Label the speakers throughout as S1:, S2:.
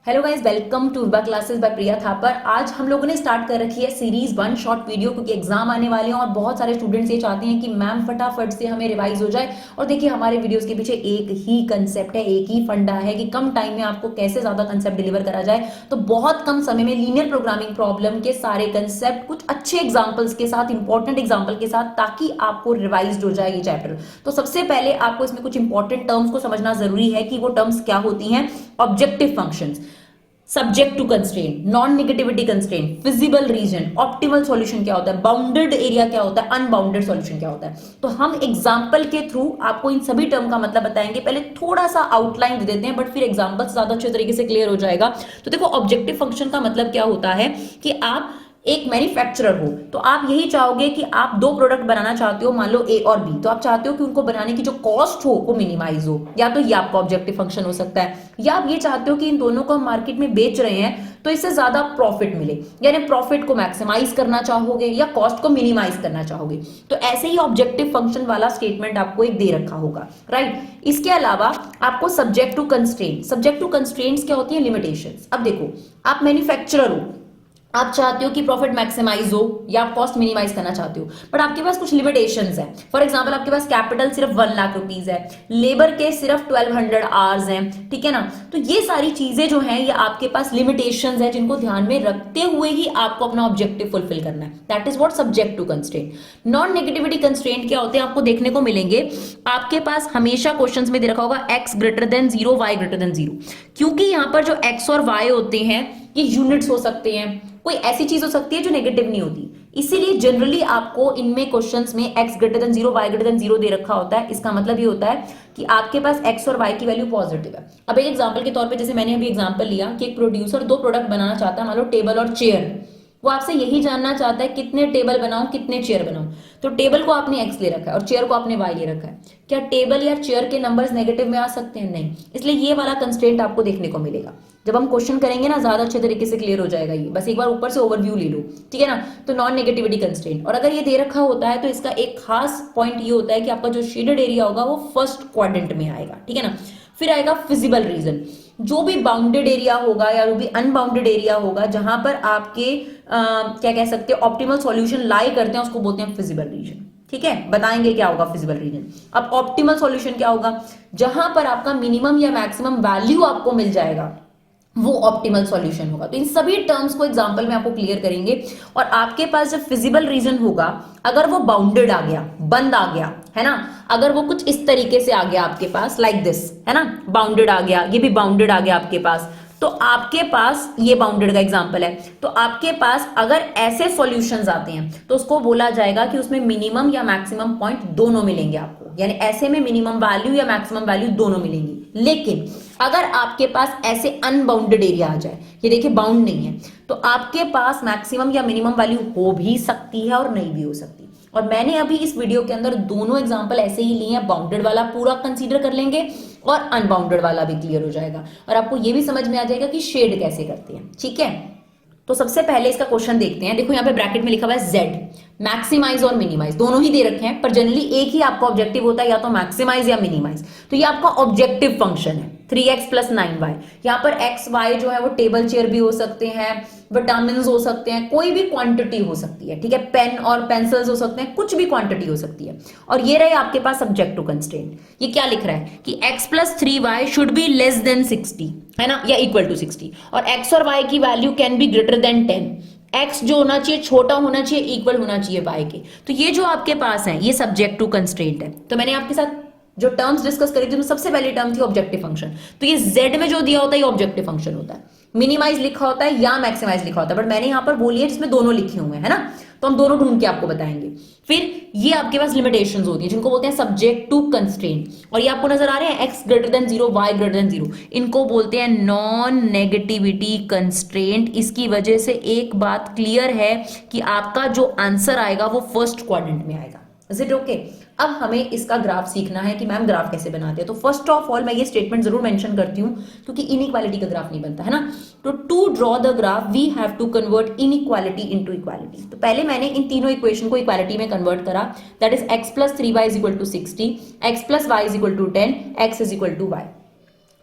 S1: Hello guys, welcome to उर्बा classes bye प्रिया थापर। आज हम लोगों ने स्टार्ट कर रखी है सीरीज 1 शॉर्ट वीडियो, क्योंकि एग्जाम आने वाले हैं और बहुत सारे स्टूडेंट्स ये चाहते हैं कि मैम फटाफट से हमें रिवाइज हो जाए। और देखिए, हमारे वीडियोस के पीछे एक ही कंसेप्ट है, एक ही फंडा है कि कम टाइम में आपको कैसे ज्यादा कंसेप्ट डिलीवर करा जाए। तो बहुत कम समय में लीनियर प्रोग्रामिंग प्रॉब्लम के सारे कंसेप्ट कुछ अच्छे एग्जाम्पल्स के साथ, इंपॉर्टेंट एग्जाम्पल के साथ, ताकि आपको रिवाइज हो जाए ये चैप्टर। तो सबसे पहले आपको इसमें कुछ इंपॉर्टेंट टर्म्स को समझना जरूरी है कि वो टर्म्स क्या होती हैं। Objective functions, subject to constraint, non negativity constraint, feasible region, optimal solution क्या होता है, बाउंडेड एरिया क्या होता है, अनबाउंडेड सॉल्यूशन क्या होता है। तो हम एग्जांपल के थ्रू आपको इन सभी टर्म का मतलब बताएंगे। पहले थोड़ा सा आउटलाइन दे देते हैं, बट फिर एग्जांपल ज्यादा अच्छे तरीके से क्लियर हो जाएगा। तो देखो, ऑब्जेक्टिव फंक्शन का मतलब क्या होता है कि आप एक मैन्युफैक्चरर हो, तो आप यही चाहोगे कि आप दो प्रोडक्ट बनाना चाहते हो, मान लो ए और बी। तो आप चाहते हो कि उनको बनाने की जो कॉस्ट हो वो मिनिमाइज हो, या तो ये आपका ऑब्जेक्टिव फंक्शन हो सकता है। या आप ये चाहते हो कि इन दोनों को हम मार्केट में बेच रहे हैं तो इससे ज्यादा प्रॉफिट मिले, यानी प्रॉफिट को मैक्सिमाइज करना चाहोगे या कॉस्ट को मिनिमाइज करना चाहोगे। तो ऐसे ही ऑब्जेक्टिव फंक्शन वाला स्टेटमेंट आपको एक दे रखा होगा, राइट। इसके अलावा आपको subject to constraint, subject to constraints क्या होती है, लिमिटेशंस। अब देखो, आप मैन्युफैक्चरर हो, आप चाहते हो कि प्रॉफिट मैक्सिमाइज हो या आप कॉस्ट मिनिमाइज करना चाहते हो, बट आपके पास कुछ लिमिटेशंस हैं। फॉर एग्जांपल, आपके पास कैपिटल सिर्फ 1 लाख रुपीस है, लेबर के सिर्फ 1200 आवर्स हैं, ठीक है ना। तो ये सारी चीजें जो हैं, ये आपके पास लिमिटेशंस है, जिनको ध्यान में रखते हुए ही आपको अपना ऑब्जेक्टिव फुलफिल करना है। That is what subject to constraint. Non negativity constraint क्या होते हैं, आपको देखने को मिलेंगे। आपके पास हमेशा क्वेश्चंस में दे रखा होगा x greater than 0, y greater than 0, क्योंकि यहां पर जो x और y होते हैं ये यूनिट्स हो सकते हैं, कोई ऐसी चीज हो सकती है जो नेगेटिव नहीं होती। इसीलिए जनरली आपको इनमें क्वेश्चंस में x greater than 0, y greater than 0 दे रखा होता है। इसका मतलब ये होता है कि आपके पास x और y की वैल्यू पॉजिटिव है। अब एक एग्जांपल के तौर पे, जैसे मैंने अभी एग्जांपल लिया कि एक प्रोड्यूसर दो प्रोडक्ट बनाना चाहता है, मान लो टेबल और चेयर। वो आपसे यही जानना चाहता है कितने टेबल बनाऊं, कितने चेयर बनाऊं। तो टेबल को आपने x ले रखा है और चेयर को आपने y ले रखा है। क्या टेबल या चेयर के नंबर्स नेगेटिव में आ सकते हैं? नहीं। इसलिए ये वाला कंस्ट्रेंट आपको देखने को मिलेगा। जब हम क्वेश्चन करेंगे ना, ज्यादा अच्छे तरीके से क्लियर हो जाएगा ये। बस एक बार ऊपर से ओवरव्यू ले लो, ठीक है ना। तो नॉन नेगेटिविटी कंस्ट्रेंट, और अगर ये दे रखा होता है तो इसका एक खास पॉइंट ये होता है कि आपका जो शेडेड एरिया होगा वो फर्स्ट क्वाड्रेंट में आएगा, ठीक है ना। फिर आएगा फिजिबल रीजन, जो भी बाउंडेड एरिया होगा या जो भी अनबाउंडेड एरिया होगा, जहां पर आपके क्या कह सकते हैं, ऑप्टिमल सॉल्यूशन लाई करते हैं, उसको बोलते हैं फिजिबल रीजन, ठीक है। बताएंगे क्या होगा फिजिबल रीजन। अब ऑप्टिमल सॉल्यूशन क्या होगा, जहां पर आपका मिनिमम या मैक्सिमम वैल्यू आपको मिल जाएगा, वो ऑप्टिमल सॉल्यूशन होगा। तो इन सभी टर्म्स को एग्जांपल में आपको क्लियर करेंगे। और आपके पास जब फिजिबल रीजन होगा, अगर वो बाउंडेड आ गया, बंद आ गया, है ना, अगर वो कुछ इस तरीके से आ गया आपके पास, लाइक दिस, है ना, बाउंडेड आ गया, ये भी बाउंडेड आ गया आपके पास, तो आपके पास ये बाउंडेड का एग्जांपल है। तो आपके पास अगर ऐसे सॉल्यूशंस आते हैं तो उसको बोला जाएगा कि उसमें मिनिमम या मैक्सिमम पॉइंट दोनों मिलेंगे आपको, यानी ऐसे में मिनिमम वैल्यू या मैक्सिमम वैल्यू दोनों मिलेंगी। लेकिन अगर आपके पास ऐसे अनबाउंडेड एरिया आ जाए, ये देखिए बाउंड नहीं है, तो आपके पास मैक्सिमम या मिनिमम वैल्यू हो भी सकती है और नहीं भी हो सकती। और मैंने अभी इस वीडियो के अंदर दोनों एग्जांपल ऐसे ही लिए हैं, बाउंडेड वाला पूरा कंसीडर कर लेंगे और अनबाउंडेड वाला भी क्लियर हो जाएगा, और आपको ये भी समझ में आ जाएगा कि शेड कैसे करते हैं, ठीक है। तो सबसे पहले इसका क्वेश्चन देखते हैं। देखो, यहाँ पे ब्रैकेट में लिखा हुआ है z, मैक्सिमाइज और मिनिमाइज दोनों ही दे रखे हैं, पर जनरली एक ही आपका ऑब्जेक्टिव होता है, या तो मैक्सिमाइज या मिनिमाइज। तो ये आपका ऑब्जेक्टिव फंक्शन है, 3x + 9y। यहाँ पर x y जो है वो टेबल चेयर भी हो सकते हैं, विटामिन हो सकते हैं, कोई भी क्वांटिटी हो सकती है, ठीक है। पेन और पेंसिल्स हो सकते हैं, कुछ भी क्वांटिटी हो सकती है। और ये रहे आपके पास सब्जेक्ट टू कंस्ट्रेंट। ये क्या लिख रहा है कि x + 3y should be less than 60, है ना, या इक्वल टू 60, और x और y की value can be greater than 10। x जो होना चाहिए छोटा होना चाहिए, इक्वल होना चाहिए y के। तो ये जो आपके पास है ये सब्जेक्ट टू कंस्ट्रेंट है। तो मैंने आपके साथ जो टर्म्स डिस्कस करी थी उसमें सबसे पहली टर्म थी ऑब्जेक्टिव फंक्शन। तो ये z में जो दिया होता है ये ऑब्जेक्टिव फंक्शन होता है। मिनिमाइज लिखा होता है या मैक्सिमाइज लिखा होता है, बट मैंने यहां पर बोली है जिसमें दोनों लिखे हुए हैं, है ना। तो हम दोनों ढूंढ के आपको बताएंगे। फिर ये आपके पास लिमिटेशंस होती है जिनको बोलते हैं सब्जेक्ट टू कंस्ट्रेंट, और ये आपको नजर आ रहे हैं x greater than 0, y greater than 0, इनको बोलते हैं नॉन नेगेटिविटी कंस्ट्रेंट। इसकी वजह से एक बात क्लियर है कि आपका जो आंसर आएगा वो फर्स्ट क्वाड्रेंट में आएगा। Is it okay? अब हमें इसका ग्राफ सीखना है कि मैम ग्राफ कैसे बनाते हैं। तो फर्स्ट ऑफ ऑल मैं ये स्टेटमेंट जरूर मेंशन करती हूँ क्योंकि इनइक्वालिटी का ग्राफ नहीं बनता है ना। तो to draw the graph we have to convert inequality into equality. तो पहले मैंने इन तीनों इक्वेशन को इक्वालिटी में कन्वर्ट करा, that is x plus 3y is equal to 60, x plus y is equal to 10, x is equal to y.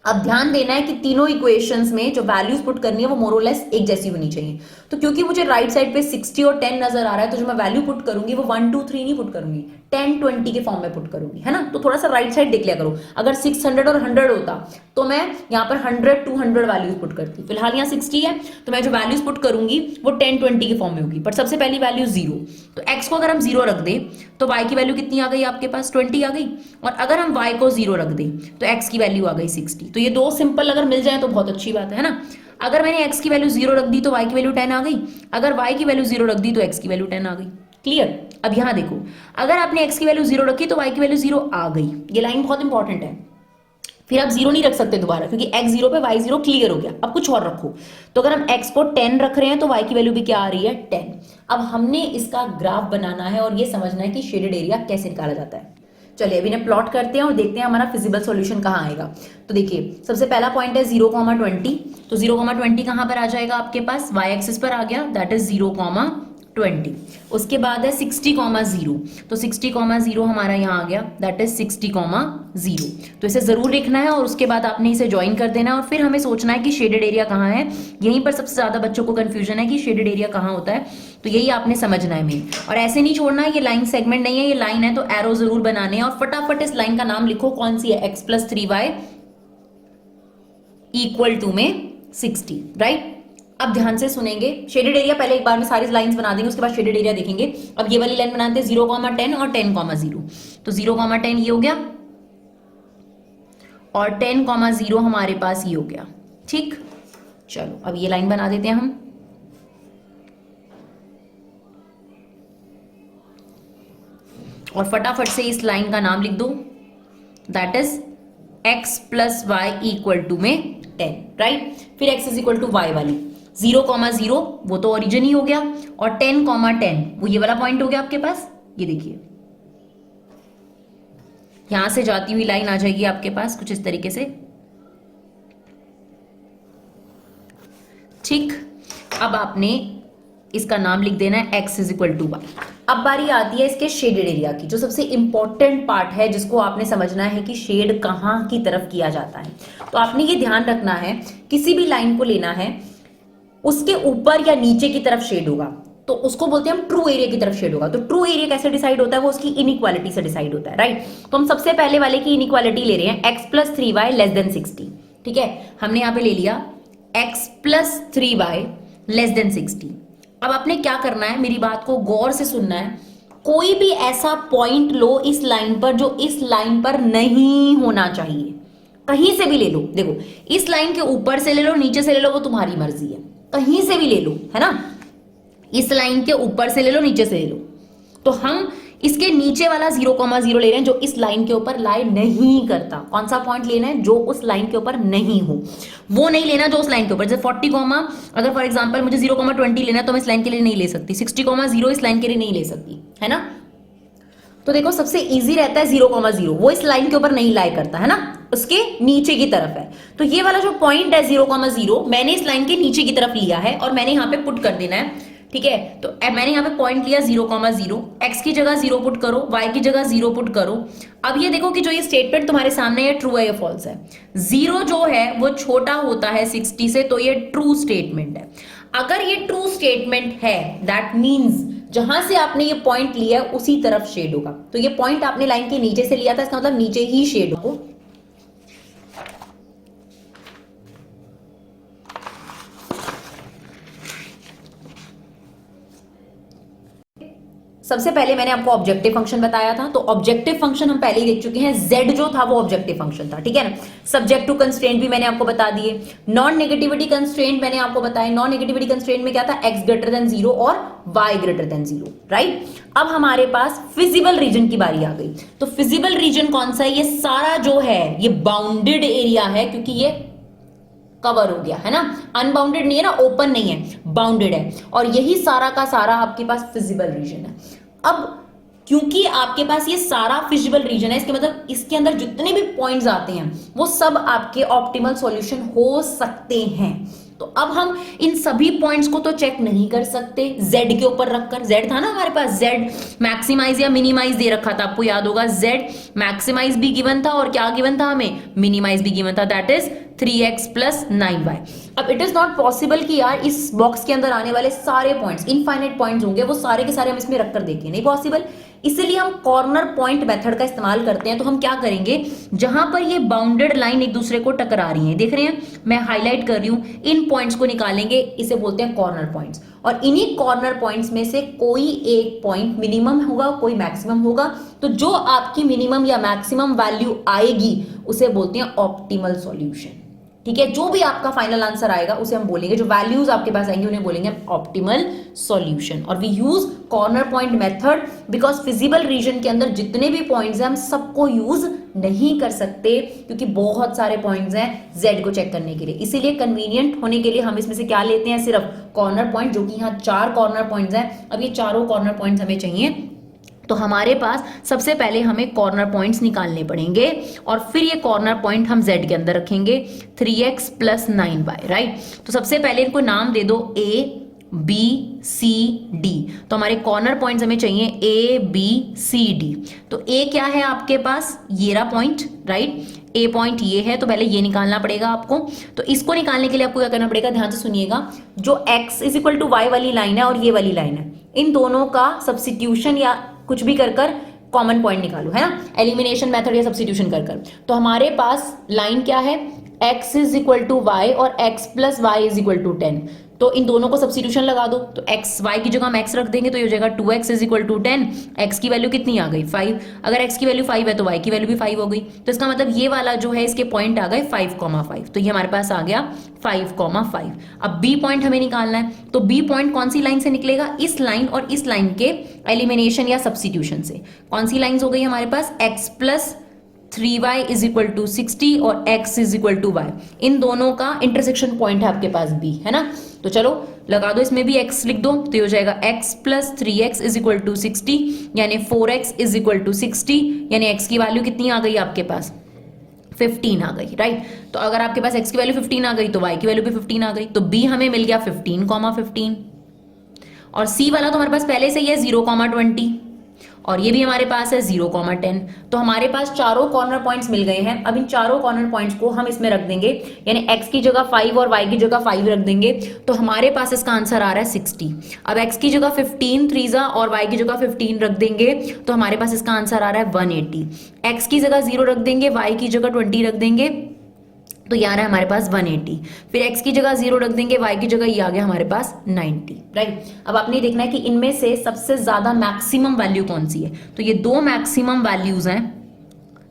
S1: अब ध्यान देना है कि तीनों इक्वेशंस में जो वैल्यूज पुट करनी है वो मोरलेस एक जैसी होनी चाहिए। तो क्योंकि मुझे राइट साइड पे 60 और 10 नजर आ रहा है, तो जो मैं वैल्यू पुट करूंगी वो 1 2 3 नहीं पुट करूंगी, 10 20 के फॉर्म में पुट करूंगी, है ना। तो थोड़ा सा राइट साइड देख लिया करो। अगर 600 और 100 होता तो मैं यहाँ पर 100 200 वैल्यूज पुट करती। फिलहाल यहाँ 60 है तो मैं जो वैल्यूज पुट करूंगी वो 10 20 के फॉर्म में होगी, बट सबसे पहली वैल्यू 0। तो x को अगर हम 0 रख दें तो y की वैल्यू कितनी आ गई आपके पास, 20 आ गई। और अगर हम y को 0 रख दें तो x की वैल्यू आ गई 60। तो ये दो सिंपल अगर मिल जाए तो बहुत अच्छी बात है ना। अगर मैंने x की वैल्यू 0 रख दी तो y की वैल्यू 10 आ गई, अगर y की वैल्यू 0 रख दी तो x की वैल्यू 10 आ गई। क्लियर? अब यहां देखो, अगर आपने x की वैल्यू 0 रखी तो y की वैल्यू 0 आ गई। ये लाइन बहुत इंपॉर्टेंट है। फिर आप 0 नहीं रख सकते दोबारा, क्योंकि x 0 पे y 0 क्लियर हो गया। अब कुछ और रखो। तो अगर हम x को 10 रख रहे हैं तो y की वैल्यू भी क्या आ रही है, 10। अब हमने इसका ग्राफ बनाना है और ये समझना है कि शेडेड एरिया कैसे निकाला जाता है। चलिए अभी इन्हें प्लॉट करते हैं और देखते हैं हमारा फिजिबल सॉल्यूशन कहाँ आएगा। तो देखिए सबसे पहला पॉइंट है 0,20। तो 0,20 कहाँ पर आ जाएगा आपके पास, y एक्सिस पर आ गया, दैट इज 0,20। उसके बाद है 60,0। तो 60,0 हमारा यहाँ आ गया, दैट इज 60,0। तो इसे जरूर लिखना है और उसके बाद आपने इसे ज्वाइन कर देना है और फिर हमें सोचना है कि शेडेड एरिया कहाँ है। यहीं पर सबसे ज्यादा बच्चों को कंफ्यूजन है कि शेडेड एरिया कहाँ होता है, तो यही आपने समझना है मेन। और ऐसे नहीं छोड़ना है, ये लाइन सेगमेंट नहीं है, ये लाइन है तो एरो जरूर बनाने हैं। और फटाफट इस लाइन का नाम लिखो, कौन सी है, x plus 3y equal to में 60, राइट। अब ध्यान से सुनेंगे, शेडेड एरिया पहले एक बार में सारी लाइंस बना देंगे, उसके बाद शेडेड एरिया देखेंगे। अब ये वाली लाइन बनाते हैं 0,10 और 10,0। तो 0,10 ये हो गया और 10,0 हमारे पास ये हो गया, ठीक। चलो अब ये लाइन बना देते हैं हम। और फटाफट से इस लाइन का नाम लिख दो, that is x plus y equal to में 10, राइट। फिर x is equal to y वाली 0,0 वो तो ओरिजिन ही हो गया, और 10,10 वो ये वाला पॉइंट हो गया आपके पास। ये देखिए यहां से जाती हुई लाइन आ जाएगी आपके पास कुछ इस तरीके से, ठीक। अब आपने इसका नाम लिख देना है x is equal to y. अब बारी आती है इसके शेडेड एरिया की, जो सबसे इंपॉर्टेंट पार्ट है जिसको आपने समझना है कि शेड कहां की तरफ किया जाता है। तो आपने ये ध्यान रखना है, किसी भी लाइन को लेना है, उसके ऊपर या नीचे की तरफ शेड होगा तो उसको बोलते हैं हम ट्रू एरिया की तरफ शेड होगा। तो ट्रू एरिया कैसे डिसाइड होता है, वो उसकी इनइक्वालिटी से डिसाइड होता है, राइट। तो हम सबसे पहले वाले की इनइक्वालिटी ले रहे हैं, x plus 3y less than 60, ठीक है। हमने यहां पे ले लिया x plus 3y less than 60। अब आपने क्या करना है, मेरी बात को गौर से सुनना है। कोई भी ऐसा पॉइंट लो इस लाइन पर जो इस लाइन पर नहीं होना चाहिए, कहीं से भी ले लो। देखो इस लाइन के ऊपर से ले लो, नीचे से ले लो, वो तुम्हारी मर्जी है, कहीं से भी ले लो, है ना। इस लाइन के ऊपर से ले लो, नीचे से ले लो। तो हम इसके नीचे वाला 0,0 ले रहे हैं जो इस लाइन के ऊपर लाई नहीं करता। कौन सा पॉइंट लेना है, जो उस लाइन के ऊपर नहीं हो, वो नहीं लेना जो उस लाइन के ऊपर। जैसे 40, अगर फॉर एग्जांपल मुझे 0,20 लेना है तो मैं इस लाइन के लिए नहीं ले सकती, 60,0 इस लाइन के लिए नहीं ले सकती, है ना। तो देखो सबसे इजी रहता है 0,0, वो इस लाइन के ऊपर नहीं लाई करता, है ना, उसके नीचे की तरफ है। तो ये वाला जो पॉइंट है 0,0 मैंने इस लाइन के नीचे की तरफ लिया है और मैंने यहाँ पे पुट कर देना है, ठीक है। तो मैंने यहाँ पे पॉइंट लिया 0,0, x की जगह 0 पुट करो, y की जगह 0 पुट करो। अब ये देखो कि जो ये स्टेटमेंट तुम्हारे सामने है ट्रू है या फॉल्स है। 0 जो है वो छोटा होता है 60 से, तो ये ट्रू स्टेटमेंट है। अगर ये ट्रू स्टेटमेंट है दैट मीन्स जहां से आपने ये पॉइंट लिया है उसी तरफ शेड होगा। तो ये पॉइंट आपने लाइन के नीचे से लिया था, इसका मतलब नीचे ही शेड हो। सबसे पहले मैंने आपको ऑब्जेक्टिव फंक्शन बताया था, तो ऑब्जेक्टिव फंक्शन हम पहले ही देख चुके हैं, z जो था वो ऑब्जेक्टिव फंक्शन था, ठीक है ना। सब्जेक्ट टू कंस्ट्रेंट भी मैंने आपको बता दिए, नॉन नेगेटिविटी कंस्ट्रेंट मैंने आपको बताया। नॉन नेगेटिविटी कंस्ट्रेंट में क्या था, x ग्रेटर देन 0 और y ग्रेटर देन 0, राइट। अब हमारे पास फिजिबल रीजन की बारी आ गई। तो फिजिबल रीजन कौन सा है, ये सारा जो है ये बाउंडेड एरिया है, क्योंकि ये कवर हो गया है ना, अनबाउंडेड नहीं है ना, ओपन नहीं है, बाउंडेड है। और यही सारा का सारा आपके पास फिजिबल रीजन है। अब क्योंकि आपके पास ये सारा फिजिबल रीजन है, इसके मतलब इसके अंदर जितने भी पॉइंट्स आते हैं वो सब आपके ऑप्टिमल सॉल्यूशन हो सकते हैं। तो अब हम इन सभी पॉइंट्स को तो चेक नहीं कर सकते z के ऊपर रखकर। z था ना हमारे पास, z मैक्सिमाइज या मिनिमाइज दे रखा था, आपको याद होगा। z मैक्सिमाइज भी गिवन था और क्या गिवन था हमें, मिनिमाइज भी गिवन था, that is 3x plus 9y। अब इट इज नॉट पॉसिबल कि यार इस बॉक्स के अंदर आने वाले सारे पॉइंट्स, इनफाइनाइट पॉइंट्स होंगे, वो सारे के सारे हम इसमें रखकर देखें, नहीं पॉसिबल। इसलिए हम कॉर्नर पॉइंट मेथड का इस्तेमाल करते हैं। तो हम क्या करेंगे, जहां पर ये बाउंडेड लाइन एक दूसरे को टकरा रही हैं, देख रहे हैं, मैं हाईलाइट कर रही हूं, इन पॉइंट्स को निकालेंगे, इसे बोलते हैं कॉर्नर पॉइंट्स। और इन्हीं कॉर्नर पॉइंट्स में से कोई एक पॉइंट मिनिमम होगा, कोई मैक्सिमम होगा। तो जो आपकी मिनिमम या मैक्सिमम वैल्यू आएगी उसे बोलते हैं ऑप्टिमल सॉल्यूशन। ठीक है, जो भी आपका फाइनल आंसर आएगा उसे हम बोलेंगे, जो वैल्यूज आपके पास आएंगे उन्हें बोलेंगे ऑप्टिमल सॉल्यूशन। और we use corner point method because feasible region के अंदर जितने भी पॉइंट्स हैं हम सबको यूज नहीं कर सकते, क्योंकि बहुत सारे पॉइंट्स हैं z को चेक करने के लिए। इसीलिए कन्वीनियंट होने के लिए हम इसमें से क्या लेते हैं, सिर्फ कॉर्नर पॉइंट, जो कि यहाँ 4 कॉर्नर पॉइंट्स हैं। अब ये चारों कॉर्नर पॉइंट्स हमें चाहिए, तो हमारे पास सबसे पहले हमें कॉर्नर पॉइंट्स निकालने पड़ेंगे और फिर ये कॉर्नर पॉइंट हम z के अंदर रखेंगे 3x प्लस 9y, राइट। तो सबसे पहले इनको नाम दे दो a b c d। तो हमारे कॉर्नर पॉइंट्स हमें चाहिए a b c d। तो a क्या है आपके पास, ये रहा पॉइंट, राइट, a पॉइंट ये है, तो पहले ये निकालना पड़ेगा आपको। तो इसको निकालने के लिए आपको क्या करना पड़ेगा, ध्यान से सुनिएगा, जो x is equal to y वाली लाइन है और ये वाली लाइन है, इन दोनों का सब्स्टिट्यूशन या कुछ भी कर कॉमन पॉइंट निकालो, है ना, एलिमिनेशन मेथड या सब्स्टिट्यूशन कर। तो हमारे पास लाइन क्या है, x is equal to y और x plus y is equal to 10। तो इन दोनों को सब्स्टिट्यूशन लगा दो, तो x y की जगह हम x रख देंगे, तो ये हो जाएगा 2x is equal to 10। x की वैल्यू कितनी आ गई, 5। अगर x की वैल्यू 5 है तो y की वैल्यू भी 5 हो गई। तो इसका मतलब ये वाला जो है इसके पॉइंट आ गए 5,5। तो ये हमारे पास आ गया 5,5। अब b पॉइंट हमें निकालना है, तो b पॉइंट कौन सी लाइन से निकलेगा, इस लाइन और इस लाइन के एलिमिनेशन या सब्स्टिट्यूशन से। कौन सी लाइन्स हो गई हमारे पास, x plus 3y is equal to 60 और x is equal to y, इन दोनों का इंटरसेक्शन पॉइंट है आपके पास b, है ना। तो चलो लगा दो, इसमें भी x लिख दो, तो ये हो जाएगा x plus 3x is equal to 60, यानी 4x इज इक्वल टू 60, यानी x की वैल्यू कितनी आ गई आपके पास, 15 आ गई, राइट। तो अगर आपके पास x की वैल्यू 15 आ गई तो y की वैल्यू भी 15 आ गई, तो b हमें मिल गया 15,15। और c वाला तो हमारे पास पहले से ही है 0,20, और ये भी हमारे पास है 0,10। तो हमारे पास चारों कॉर्नर पॉइंट्स मिल गए हैं। अब इन चारों कॉर्नर पॉइंट्स को हम इसमें रख देंगे, यानी x की जगह 5 और y की जगह 5 रख देंगे, तो हमारे पास इसका आंसर आ रहा है 60। अब x की जगह 15 3 और y की जगह 15 रख देंगे, तो हमारे पास इसका आंसर आ रहा है 180। x की जगह 0 रख देंगे, y की जगह 20 रख देंगे, तो ये आ रहा है हमारे पास 180। फिर x की जगह 0 रख देंगे, y की जगह ये आ गया हमारे पास 90, राइट। अब आपने देखना है कि इनमें से सबसे ज्यादा मैक्सिमम वैल्यू कौन सी है। तो ये दो मैक्सिमम वैल्यूज हैं,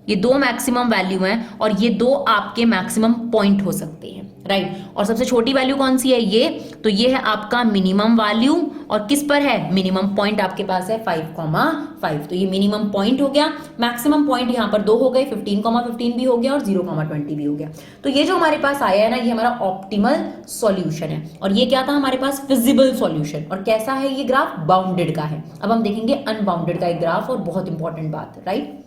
S1: ये दो मैक्सिमम वैल्यू हैं, और ये दो आपके मैक्सिमम पॉइंट हो सकते हैं, राइट। और सबसे छोटी वैल्यू कौन सी है, ये, तो ये है आपका मिनिमम वैल्यू, और किस पर है, मिनिमम पॉइंट आपके पास है 5,5। तो ये मिनिमम पॉइंट हो गया। मैक्सिमम पॉइंट यहाँ पर 2 हो गए, 15,15 भी हो गया और 0,20 भी हो गया। तो ये जो हमारे पास आया है ना, ये हमारा ऑप्टिमल सॉल्यूशन है। और ये क्या था हमारे पास, फिजिबल सॉल्यूशन। और कैसा है ये ग्राफ, बाउंडेड का है। अब हम देखेंगे अनबाउंडेड का एक ग्राफ, और बहुत इंपॉर्टेंट बात, राइट।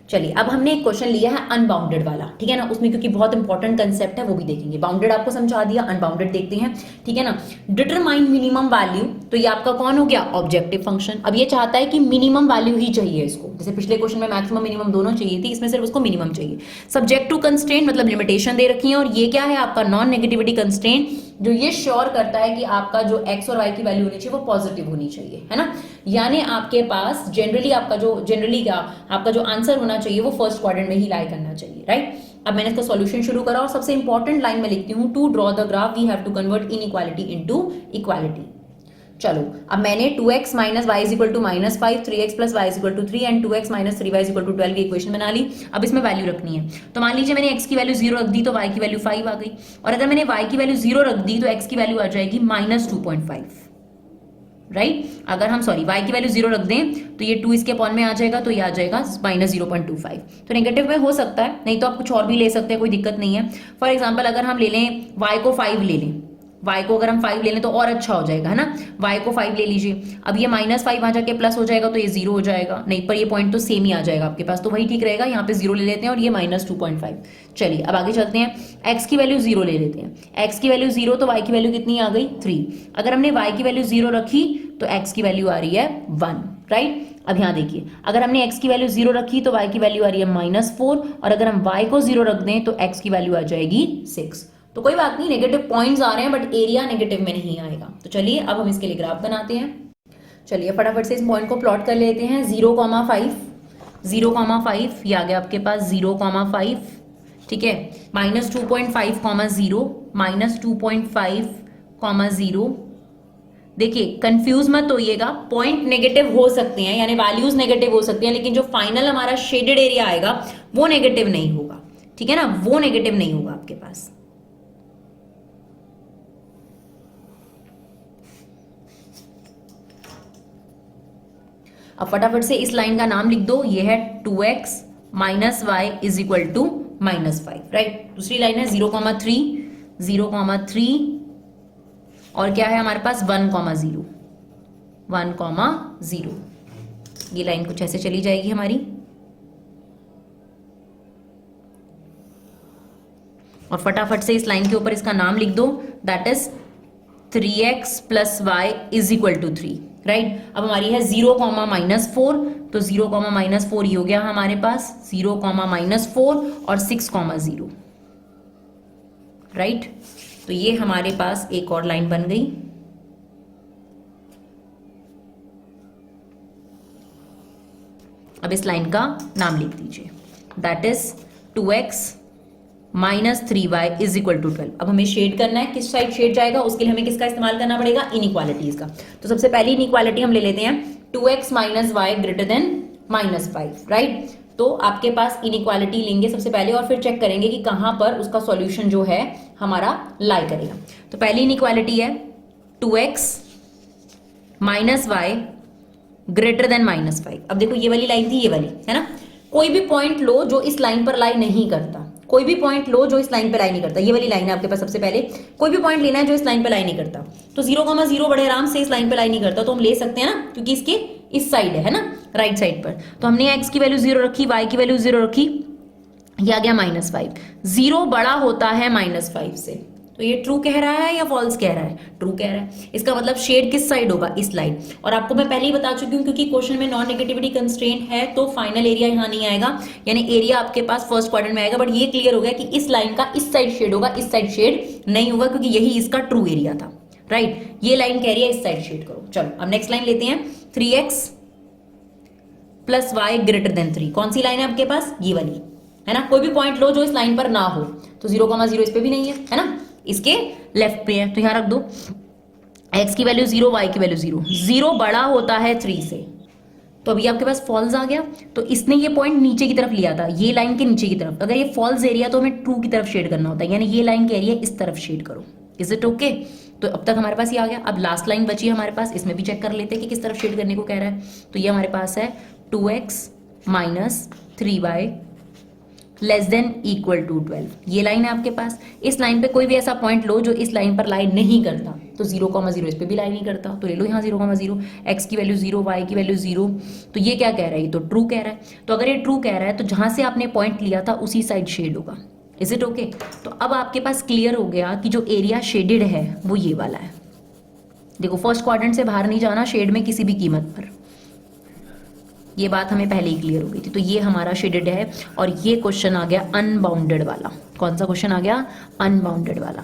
S1: चलिए, अब हमने एक क्वेश्चन लिया है अनबाउंडेड वाला, ठीक है ना, उसमें क्योंकि बहुत इंपॉर्टेंट कंसेप्ट है वो भी देखेंगे। बाउंडेड आपको समझा दिया, अनबाउंडेड देखते हैं, ठीक है ना। डिटरमाइन मिनिमम वैल्यू, तो ये आपका कौन हो गया, ऑब्जेक्टिव फंक्शन। अब ये चाहता है कि मिनिमम वैल्यू ही चाहिए इसको, जैसे पिछले क्वेश्चन में मैक्सिमम मिनिमम दोनों चाहिए थी, इसमें सिर्फ उसको मिनिमम चाहिए। सब्जेक्ट टू कंस्ट्रेंट, मतलब लिमिटेशन दे रखी है, और ये क्या है आपका नॉन नेगेटिविटी कंस्ट्रेंट, जो ये श्योर करता है कि आपका जो x और y की वैल्यू होनी चाहिए वो पॉजिटिव होनी चाहिए, है ना। यानी आपके पास जनरली आपका जो आंसर होना चाहिए वो फर्स्ट क्वाड्रेंट में ही लाई करना चाहिए, राइट। अब मैंने इसका सॉल्यूशन शुरू करा, और सबसे इंपॉर्टेंट लाइन में लिखती हूँ, to draw the graph we have to convert inequality into equality. चलो, अब मैंने 2x minus y is equal to -5, 3x plus y is equal to 3 and 2x minus 3y is equal to 12 की equation बना ली। अब इसमें value रखनी है, तो मान लीजिए मैंने x की वैल्यू 0 रख दी तो y की वैल्यू 5 आ गई, और अगर मैंने y की वैल्यू 0 रख दी तो x की वैल्यू आ जाएगी -2.5, राइट। अगर हम y की वैल्यू 0 रख दें तो ये 2 इसके अपॉन में आ जाएगा, तो ये आ जाएगा -0.25। तो नेगेटिव में हो सकता है, नहीं तो आप कुछ और भी ले सकते हैं, कोई दिक्कत नहीं है। फॉर एग्जाम्पल अगर हम ले लें y को 5 ले लें, y को अगर हम 5 ले लें तो और अच्छा हो जाएगा, है ना। y को 5 ले लीजिए, अब ये -5 वहां जाके प्लस हो जाएगा तो ये 0 हो जाएगा, नहीं पर ये पॉइंट तो सेम ही आ जाएगा आपके पास, तो वही ठीक रहेगा, यहाँ पे 0 ले लेते हैं और ये -2.5। चलिए अब आगे चलते हैं, x की वैल्यू 0 ले लेते हैं, x की वैल्यू 0 तो y की वैल्यू कितनी आ गई 3। अगर हमने y की वैल्यू 0 रखी तो x की वैल्यू आ रही है 1, राइट। अब यहाँ देखिए, अगर हमने x की वैल्यू 0 रखी तो y की वैल्यू आ रही है -4, और अगर हम y को 0 रख दें तो x की वैल्यू आ जाएगी 6। तो कोई बात नहीं, नेगेटिव पॉइंट्स आ रहे हैं बट एरिया नेगेटिव में नहीं आएगा। तो चलिए अब हम इसके लिए ग्राफ बनाते हैं। चलिए फटाफट से इस पॉइंट को प्लॉट कर लेते हैं। 0,5 0,5 ये आ गया आपके पास 0,5, ठीक है। -2.5, 0 -2.5, 0। देखिए कंफ्यूज मत होइएगा, पॉइंट नेगेटिव हो सकते हैं, यानी वैल्यूज नेगेटिव हो सकती हैं, लेकिन जो फाइनल हमारा शेडेड एरिया आएगा वो नेगेटिव नहीं होगा, ठीक है ना, वो नेगेटिव नहीं होगा आपके पास। अब फटाफट से इस लाइन का नाम लिख दो, ये है 2x - y = -5, राइट। दूसरी लाइन है 0,3 और क्या है हमारे पास 1,0 1,0। ये लाइन कुछ ऐसे चली जाएगी हमारी, और फटाफट से इस लाइन के ऊपर इसका नाम लिख दो, that is 3x + y = 3, right. अब हमारी है 0,-4, तो 0,-4 ये हो गया हमारे पास 0,-4 और 6,0, राइट। तो ये हमारे पास एक और लाइन बन गई। अब इस लाइन का नाम लिख दीजिए, दैट इज 2x - 3y = 12। अब हमें शेड करना है, किस साइड शेड जाएगा उसके लिए हमें किसका इस्तेमाल करना पड़ेगा, इनइक्वालिटीज का। तो सबसे पहली इनइक्वालिटी हम ले लेते हैं 2x - y > -5, राइट। तो आपके पास इनइक्वालिटी लेंगे सबसे पहले और फिर चेक करेंगे कि कहां पर उसका सॉल्यूशन जो है हमारा लाई करेगा। तो पहली इनइक्वालिटी है 2x - y > -5। अब देखो ये वाली लाइन थी, ये वाली है ना, कोई भी पॉइंट लो जो इस लाइन पर लाई नहीं करता, कोई भी पॉइंट लो जो इस लाइन पे लाई नहीं करता। ये वाली लाइन है आपके पास, सबसे पहले कोई भी पॉइंट लेना है जो इस लाइन पे लाई नहीं करता। तो 0,0 बड़े आराम से इस लाइन पे लाई नहीं करता, तो हम ले सकते हैं ना, क्योंकि इसके इस साइड है ना, राइट साइड पर। तो हमने x की वैल्यू 0 रखी, y की वैल्यू 0 रखी, ये आ गया -5। 0 बड़ा होता है -5 से, तो ये ट्रू कह रहा है या फॉल्स कह रहा है, ट्रू कह रहा है। इसका मतलब शेड किस साइड होगा, इस लाइन। और आपको मैं पहले ही बता चुकी हूँ, क्योंकि क्वेश्चन में नॉन नेगेटिविटी कंस्ट्रेंट है तो फाइनल एरिया यहाँ नहीं आएगा, यानी एरिया आपके पास फर्स्ट क्वाड्रेंट में आएगा। बट ये क्लियर हो गया कि इस लाइन का इस साइड शेड होगा, इस साइड शेड नहीं होगा, क्योंकि यही इसका ट्रू एरिया था, राइट। ये लाइन कह रही है इस साइड शेड करो। चलो अब नेक्स्ट लाइन लेते हैं, 3x + y > 3। कौन सी लाइन है आपके पास, ये वाली है ना। कोई भी पॉइंट लो जो इस लाइन पर ना हो, तो 0,0 इस पे भी नहीं है ना, इसके लेफ्ट पे है, तो यहां रख दो। x की वैल्यू 0, y की वैल्यू 0। 0 बड़ा होता है 3 से, तो अभी आपके पास फॉल्स आ गया। तो इसने ये पॉइंट नीचे की तरफ लिया था, ये लाइन के नीचे की तरफ। अगर ये फॉल्स एरिया तो हमें ट्रू की तरफ शेड करना होता है, यानी ये लाइन कह रही है इस तरफ शेड करो। Is it okay? तो अब तक हमारे पास ये आ गया। अब लास्ट लाइन बची है हमारे पास, इसमें भी चेक कर लेते हैं कि किस तरफ शेड करने को कह रहा है। तो ये हमारे पास है 2x - 3y <= 12। ये लाइन है आपके पास। इस लाइन पे कोई भी ऐसा पॉइंट लो जो इस लाइन पर लाई नहीं करता, तो 0,0 इस पे भी लाई नहीं करता, तो ले लो यहाँ 0,0। x की वैल्यू 0, y की वैल्यू 0। तो ये क्या कह रहा है, ये तो ट्रू कह रहा है। तो अगर ये ट्रू कह रहा है तो जहां से आपने पॉइंट लिया था उसी साइड शेड होगा। Is it okay? तो अब आपके पास क्लियर हो गया कि जो एरिया शेडेड है वो ये वाला है। देखो फर्स्ट क्वाड्रेंट से बाहर नहीं जाना शेड में किसी भी कीमत पर, ये बात हमें पहले ही क्लियर हो गई थी। तो ये हमारा शेडेड है और ये क्वेश्चन आ गया अनबाउंडेड वाला। कौन सा क्वेश्चन आ गया? अनबाउंडेड वाला।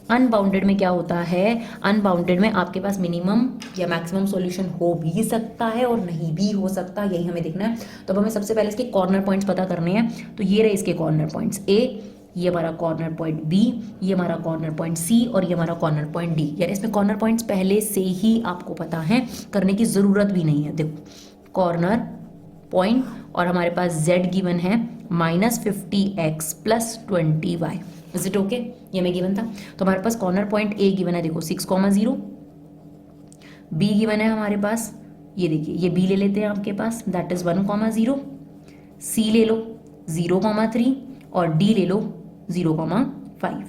S1: अनबाउंडेड में क्या होता है, अनबाउंडेड में आपके पास मिनिमम या मैक्सिमम सॉल्यूशन हो भी सकता है और नहीं भी हो सकता, यही हमें देखना है। तो अब हमें सबसे पहले इसके कॉर्नर पॉइंट्स पता करने हैं। तो ये रहे इसके कॉर्नर पॉइंट्स, ए, ये हमारा कॉर्नर पॉइंट बी, ये हमारा कॉर्नर पॉइंट सी और ये हमारा कॉर्नर पॉइंट डी। यानी इसमें कॉर्नर पॉइंट्स पहले से ही आपको पता है, करने की जरूरत भी नहीं है। देखो कॉर्नर पॉइंट और हमारे पास z गिवन है -50x + 20y। Is it okay? ये हमें गिवन था। तो हमारे पास कॉर्नर पॉइंट a गिवन है, देखो 6,0। b गिवन है हमारे पास, ये देखिए ये b ले लेते हैं आपके पास, दैट इज 1,0। c ले लो 0,3 और d ले लो 0,5।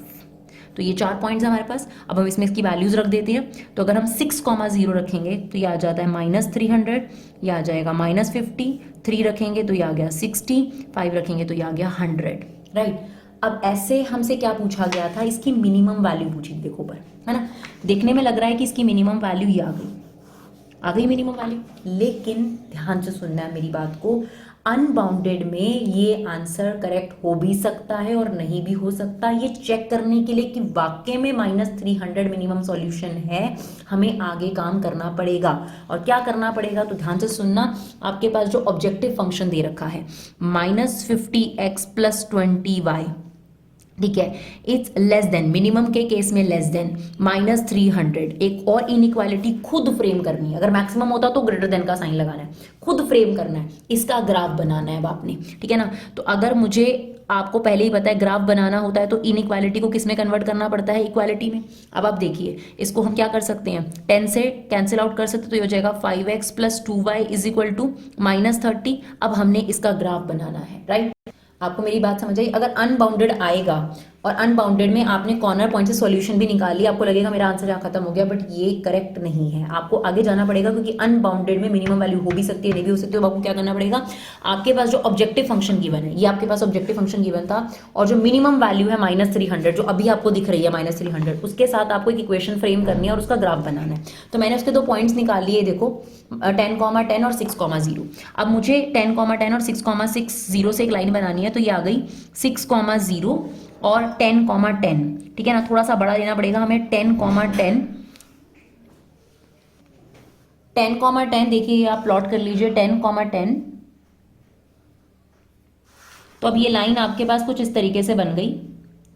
S1: तो ये 4 पॉइंट्स हमारे पास। अब हम इसमें इसकी वैल्यूज रख देते हैं। तो अगर हम 6,0 रखेंगे तो ये आ जाता है -300, ये आ जाएगा -50, 3 रखेंगे तो ये आ गया 60, 5 रखेंगे तो ये आ गया 100, राइट। अब ऐसे हमसे क्या पूछा गया था, इसकी मिनिमम वैल्यू पूछी थी, देखो ऊपर, है ना। देखने में लग रहा है कि इसकी मिनिमम वैल्यू ये आ गई मिनिमम वैल्यू, लेकिन ध्यान से सुनना है मेरी बात को। अनबाउंडेड में ये आंसर करेक्ट हो भी सकता है और नहीं भी हो सकता। ये चेक करने के लिए कि वाकई में -300 मिनिमम सॉल्यूशन है, हमें आगे काम करना पड़ेगा। और क्या करना पड़ेगा, तो ध्यान से सुनना। आपके पास जो ऑब्जेक्टिव फंक्शन दे रखा है -50x + 20y, ठीक है, इट्स लेस देन, मिनिमम के केस में लेस देन -300। एक और इनइक्वालिटी खुद फ्रेम करनी है। अगर मैक्सिमम होता तो ग्रेटर देन का साइन लगाना है, खुद फ्रेम करना है, इसका ग्राफ बनाना है अब आपने, ठीक है ना। तो अगर मुझे, आपको पहले ही पता है ग्राफ बनाना होता है तो इनइक्वालिटी को किस में कन्वर्ट करना पड़ता है, इक्वालिटी में। अब आप देखिए, इसको हम क्या कर सकते हैं, 10 से कैंसिल आउट कर सकते हैं, तो ये हो जाएगा 5x + 2y = -30। अब हमने इसका ग्राफ बनाना है, राइट। आपको मेरी बात समझ आई। अगर अनबाउंडेड आएगा और अनबाउंडेड में आपने कॉर्नर पॉइंट से सॉल्यूशन भी निकाल लिया, आपको लगेगा मेरा आंसर यहाँ खत्म हो गया, बट ये करेक्ट नहीं है। आपको आगे जाना पड़ेगा, क्योंकि अनबाउंडेड में मिनिमम वैल्यू हो भी सकती है, नहीं भी हो सकती है। तो आपको क्या करना पड़ेगा, आपके पास जो ऑब्जेक्टिव फंक्शन गिवन है, ये आपके पास ऑब्जेक्टिव फंक्शन गिवन था, और जो मिनिमम वैल्यू है -300, जो अभी आपको दिख रही है -300, उसके साथ आपको एक इक्वेशन फ्रेम करनी है और उसका ग्राफ बनाना है। तो मैंने उसके 2 पॉइंट्स निकाल लिए, देखो 10, 10 और 6,0। अब मुझे 10, 10 और 6,0 से एक लाइन बनानी है, तो ये आ गई 6,0 और 10, 10, ठीक है ना। थोड़ा सा बड़ा लेना पड़ेगा हमें, 10, 10, 10, 10, देखिए आप प्लॉट कर लीजिए 10, 10। तो अब ये लाइन आपके पास कुछ इस तरीके से बन गई,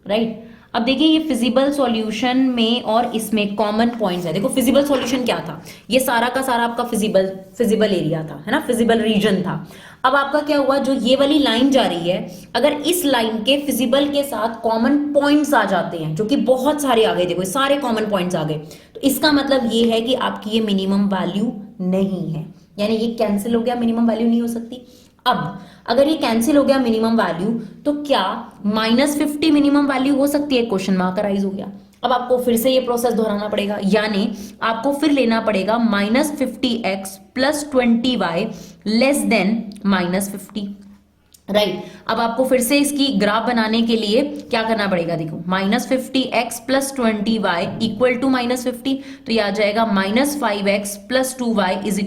S1: राइट। अब देखिए ये फिजिबल सॉल्यूशन में और इसमें कॉमन पॉइंट्स है। देखो फिजिबल सॉल्यूशन क्या था, ये सारा का सारा आपका फिजिबल एरिया था, है ना, फिजिबल रीजन था। अब आपका क्या हुआ, जो ये वाली लाइन जा रही है, अगर इस लाइन के फिजिबल के साथ कॉमन पॉइंट्स आ जाते हैं, जो कि बहुत सारे आ गए, देखो सारे कॉमन पॉइंट्स आ गए, तो इसका मतलब ये है कि आपकी ये मिनिमम वैल्यू नहीं है, यानी ये कैंसिल हो गया, मिनिमम वैल्यू नहीं हो सकती। अब अगर ये कैंसिल हो गया मिनिमम वैल्यू, तो क्या -50 मिनिमम वैल्यू हो सकती है, क्वेश्चन मार्क राइज हो गया। अब आपको फिर से ये प्रोसेस दोहराना पड़ेगा, यानी आपको फिर लेना पड़ेगा -50x + 20y < -50, राइट। अब आपको फिर से इसकी ग्राफ बनाने के लिए क्या करना पड़ेगा, देखो -50x + 20y = -50, तो ये आ जाएगा -5x + 2y =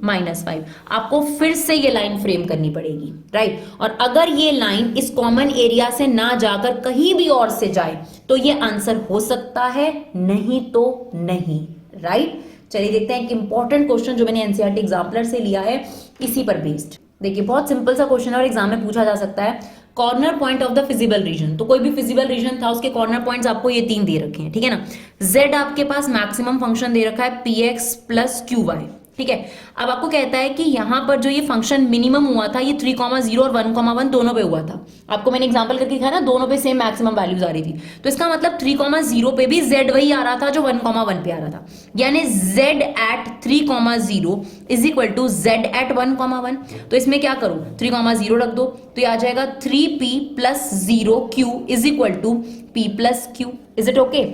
S1: -5। आपको फिर से ये लाइन फ्रेम करनी पड़ेगी, राइट। और अगर ये लाइन इस कॉमन एरिया से ना जाकर कहीं भी और से जाए, तो ये आंसर हो सकता है, नहीं तो नहीं, राइट। चलिए देखते हैं एक इंपॉर्टेंट क्वेश्चन जो मैंने एनसीईआरटी एग्जाम्पलर से लिया है, इसी पर बेस्ड। देखिए बहुत सिंपल सा क्वेश्चन है और एग्जाम में पूछा जा सकता है। Corner point of the feasible region, तो कोई भी फिजिबल रीजन था, उसके कॉर्नर पॉइंट्स आपको ये 3 दे रखे हैं, ठीक है ना। z आपके पास मैक्सिमम फंक्शन दे रखा है px + qy, ठीक है। अब आपको कहता है कि यहां पर जो ये फंक्शन मिनिमम हुआ था, ये 3,0 और 1,1 दोनों पे हुआ था। आपको मैंने एग्जांपल करके दिखाया ना, दोनों पे सेम मैक्सिमम वैल्यूज आ रही थी। तो इसका मतलब 3,0 पे भी z वही आ रहा था जो 1,1 पे आ रहा था, यानी z at 3,0 = z at 1,1। तो इसमें क्या करो, 3,0 रख दो, तो ये आ जाएगा 3p + 0q = p + q। Is it okay?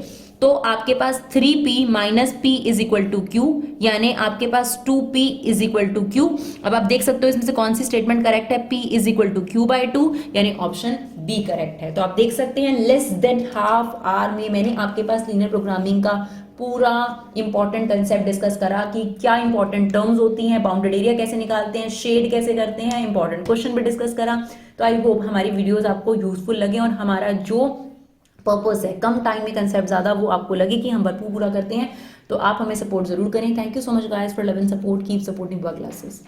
S1: तो आपके पास 3p - p = q, यानी आपके पास 2p = q। अब आप देख सकते हो इसमें से कौन सी स्टेटमेंट करेक्ट है, p = q/2, यानी ऑप्शन बी करेक्ट है। तो आप देख सकते हैं लेस देन हाफ आवर में मैंने आपके पास लीनियर प्रोग्रामिंग का पूरा इंपॉर्टेंट कंसेप्ट डिस्कस करा कि क्या इंपॉर्टेंट टर्म्स होती हैं, बाउंडेड एरिया कैसे निकालते हैं, शेड कैसे करते हैं, इंपॉर्टेंट क्वेश्चन भी डिस्कस करा। तो आई होप हमारी वीडियोस आपको यूजफुल लगे और हमारा जो पर्पस है कम टाइम में कंसेप्ट ज्यादा, वो आपको लगे कि हम भरपूर पूरा करते हैं। तो आप हमें सपोर्ट जरूर करें। Thank you so much guys for love and support, keep supporting our classes.